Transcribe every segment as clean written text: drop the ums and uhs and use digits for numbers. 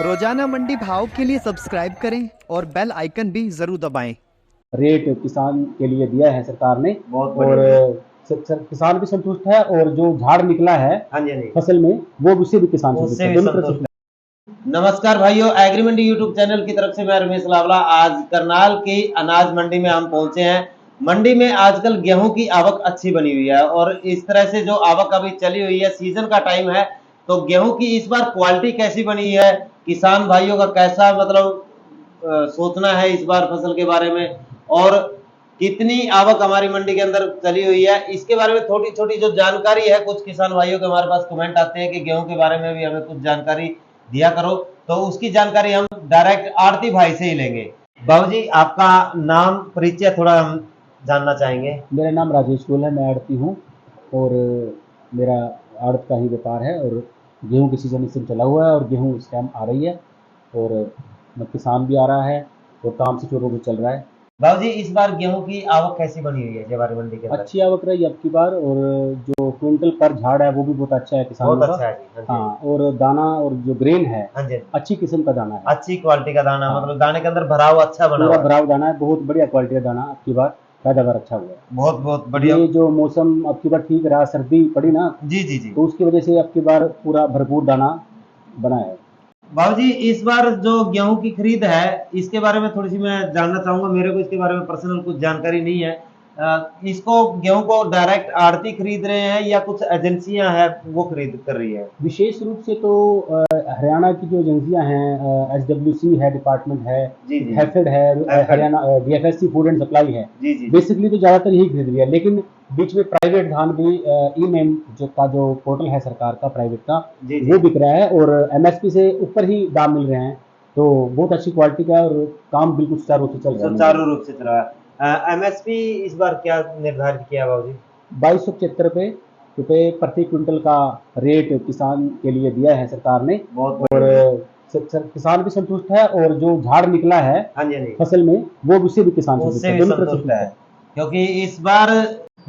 रोजाना मंडी भाव के लिए सब्सक्राइब करें और बेल आइकन भी जरूर दबाएं। रेट किसान के लिए दिया है सरकार ने और किसान भी संतुष्ट है और जो झाड़ निकला है फसल में वो उससे भी किसान संतुष्ट है। नमस्कार भाइयों, एग्री मंडी यूट्यूब चैनल की तरफ से मैं रमेश लावला। आज करनाल की अनाज मंडी में हम पहुंचे हैं। मंडी में आजकल गेहूं की आवक अच्छी बनी हुई है और इस तरह से जो आवक अभी चली हुई है, सीजन का टाइम है, तो गेहूं की इस बार क्वालिटी कैसी बनी है, किसान भाइयों का कैसा सोचना है इस बार फसल के बारे में, और कितनी आवक हमारी मंडी के अंदर चली हुई है, इसके बारे में छोटी छोटी जो जानकारी है, कुछ किसान भाइयों के हमारे पास कमेंट आते हैं कि गेहूं के बारे में भी हमें कुछ जानकारी दिया करो, तो उसकी जानकारी हम डायरेक्ट आड़ती भाई से ही लेंगे। बाबू जी, आपका नाम परिचय थोड़ा हम जानना चाहेंगे। मेरा नाम राजेश गोयल है, मैं आड़ती हूँ और मेरा आड़त का ही व्यापार है और गेहूं की सीजन इस समय चला हुआ है और गेहूं इस टाइम आ रही है और किसान भी आ रहा है और काम से चोरों में चल रहा है। बाबू जी, इस बार गेहूं की आवक कैसी बनी हुई है जवारी मंडी के अंदर? अच्छी आवक रही अब की बार और जो क्विंटल पर झाड़ है वो भी बहुत अच्छा है किसानों का। अच्छा है। हाँ, और दाना और जो ग्रेन है अच्छी किस्म का दाना है, अच्छी क्वालिटी का दाना। हाँ। मतलब दाने के अंदर भराव अच्छा बना हुआ है, भराव दाना है, बहुत बढ़िया क्वालिटी का दाना। अब की बार पैदावार अच्छा हुआ है, बहुत बढ़िया। ये जो मौसम अब की बार ठीक रहा, सर्दी पड़ी ना, जी, तो उसकी वजह से अब की बार पूरा भरपूर दाना बना है। बाबूजी, इस बार जो गेहूं की खरीद है इसके बारे में थोड़ी सी मैं जानना चाहूंगा। मेरे को इसके बारे में पर्सनल कुछ जानकारी नहीं है। इसको गेहूं को डायरेक्ट आड़ती खरीद रहे हैं या कुछ एजेंसियां हैं वो खरीद कर रही है? विशेष रूप से तो हरियाणा की जो एजेंसियां हैं, SWC है, डिपार्टमेंट है, हैफेड है, Haryana DFSC food and supply है, बेसिकली तो ज्यादातर यही खरीद रही है। लेकिन बीच में प्राइवेट धान भी ई-नेम जो पोर्टल है सरकार का प्राइवेट का, वो बिक रहा है और MSP से ऊपर ही दाम मिल रहे हैं, तो बहुत अच्छी क्वालिटी का है और काम बिल्कुल सुचारू रूप से चल रहा है। सुचारू रूप से चल रहा है। MSP इस बार क्या निर्धारित किया बाबूजी? 2275 रुपए प्रति क्विंटल का रेट किसान के लिए दिया है सरकार ने और किसान भी संतुष्ट है और जो झाड़ निकला है फसल में वो उससे भी किसान संतुष्ट है, क्योंकि इस बार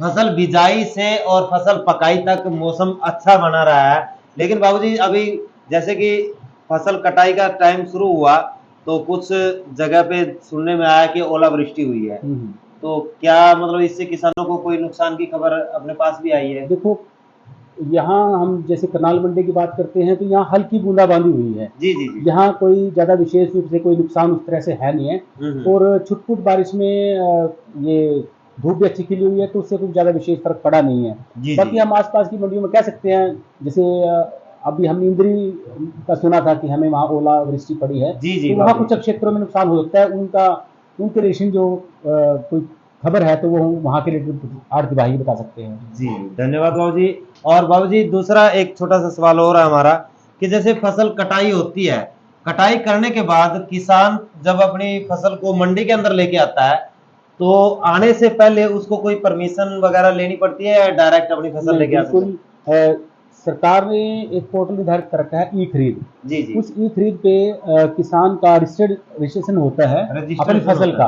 फसल बिजाई से और फसल पकाई तक मौसम अच्छा बना रहा है। लेकिन बाबूजी, अभी जैसे कि फसल कटाई का टाइम शुरू हुआ तो कुछ जगह पे सुनने में आया कि ओलावृष्टि हुई है, तो क्या मतलब इससे किसानों को कोई नुकसान की खबर अपने पास भी आई है? देखो, यहाँ हम जैसे करनाल मंडी की बात करते हैं तो यहाँ हल्की बूंदाबांदी हुई है। जी। यहाँ कोई ज्यादा विशेष रूप से कोई नुकसान उस तरह से है नहीं है और छुटपुट बारिश में ये धूप भी अच्छी खिली हुई है तो उससे कुछ ज्यादा विशेष फर्क पड़ा नहीं है। बाकी हम आसपास की मंडियों में कह सकते हैं, जैसे अभी हमने इंद्री का सुना था कि हमें वहाँ ओलावृष्टि पड़ी है, तो वहाँ कुछ क्षेत्रों में नुकसान हो सकता है। उनके रिलेशन जो कोई खबर है तो वो वहाँ के आड़ती भाई बता सकते हैं। जी, धन्यवाद बाबूजी। और बाबूजी, दूसरा एक छोटा सा सवाल हो रहा है हमारा कि जैसे फसल कटाई होती है, कटाई करने के बाद किसान जब अपनी फसल को मंडी के अंदर लेके आता है तो आने से पहले उसको कोई परमिशन वगैरह लेनी पड़ती है या डायरेक्ट अपनी फसल लेके आ सकते हैं? सरकार ने एक पोर्टल निर्धारित कर रखा है, ई खरीद। उस ई खरीद पे किसान का रजिस्ट्रेशन होता है अपनी फसल का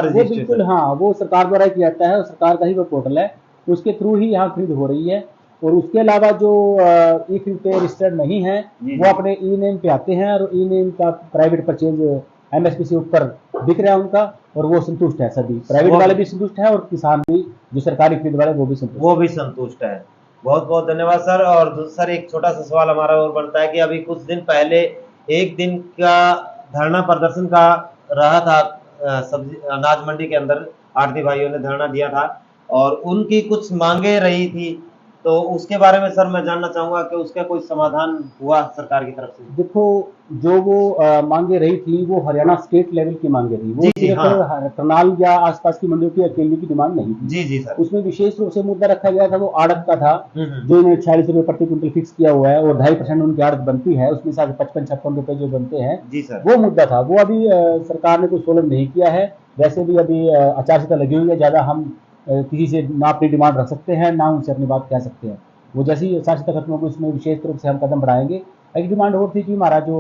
वो बिल्कुल, हाँ, वो सरकार द्वारा किया जाता है और सरकार का ही वो पोर्टल है, उसके थ्रू ही यहाँ खरीद हो रही है। और उसके अलावा जो ई खरीद पे रजिस्टर्ड नहीं है वो अपने ई-नेम पे आते हैं और ई-नेम का प्राइवेट परचेज MSP से ऊपर बिक रहा है उनका और वो संतुष्ट है। सभी प्राइवेट वाले भी संतुष्ट है और किसान भी जो सरकारी खरीद वाले वो भी संतुष्ट है। बहुत बहुत धन्यवाद सर। और सर, एक छोटा सा सवाल हमारा और बनता है कि अभी कुछ दिन पहले एक दिन का धरना प्रदर्शन का रहा था सब्जी अनाज मंडी के अंदर, आड़ती भाइयों ने धरना दिया था और उनकी कुछ मांगे रही थी, तो उसके बारे में सर मैं जानना चाहूंगा कि उसका कोई समाधान हुआ सरकार की तरफ से? देखो, जो वो मांगे रही थी वो हरियाणा स्टेट लेवल की मांगे थी, वो सिर्फ करनाल या आसपास की मंडियों की अकेले की डिमांड नहीं थी। जी सर। उसमें विशेष रूप से मुद्दा रखा गया था वो आड़त का था, जो इन्होंने 46 रुपए प्रति क्विंटल फिक्स किया हुआ है और 2.5% उनकी आड़त बनती है, उसमें से 55-56 रुपए जो बनते हैं, वो मुद्दा था। वो अभी सरकार ने कोई सोल्व नहीं किया है। वैसे भी अभी आचार संहिता लगी हुई है, ज्यादा हम किसी से ना अपनी डिमांड रख सकते हैं ना उनसे अपनी बात कह सकते हैं। वो जैसे ही आचार संहिता खत्म होगी उसमें विशेष रूप से हम कदम बढ़ाएंगे। एक डिमांड और थी कि हमारा जो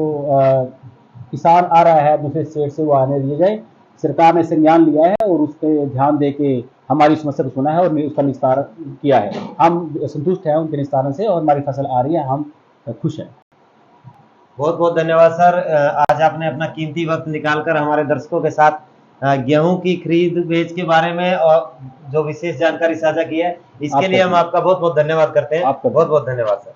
किसान आ रहा है दूसरे स्टेट से वो आने दिए जाए। सरकार ने संज्ञान लिया है और उस पर ध्यान दे के हमारी समस्या को सुना है और उसका निस्तारण किया है। हम संतुष्ट हैं उनके निस्तारण से और हमारी फसल आ रही है, हम खुश हैं। बहुत बहुत धन्यवाद सर। आज आपने अपना कीमती वक्त निकालकर हमारे दर्शकों के साथ गेहूं की खरीद बेच के बारे में और जो विशेष जानकारी साझा की है, इसके लिए हम आपका बहुत बहुत धन्यवाद करते हैं। आपका बहुत बहुत धन्यवाद सर।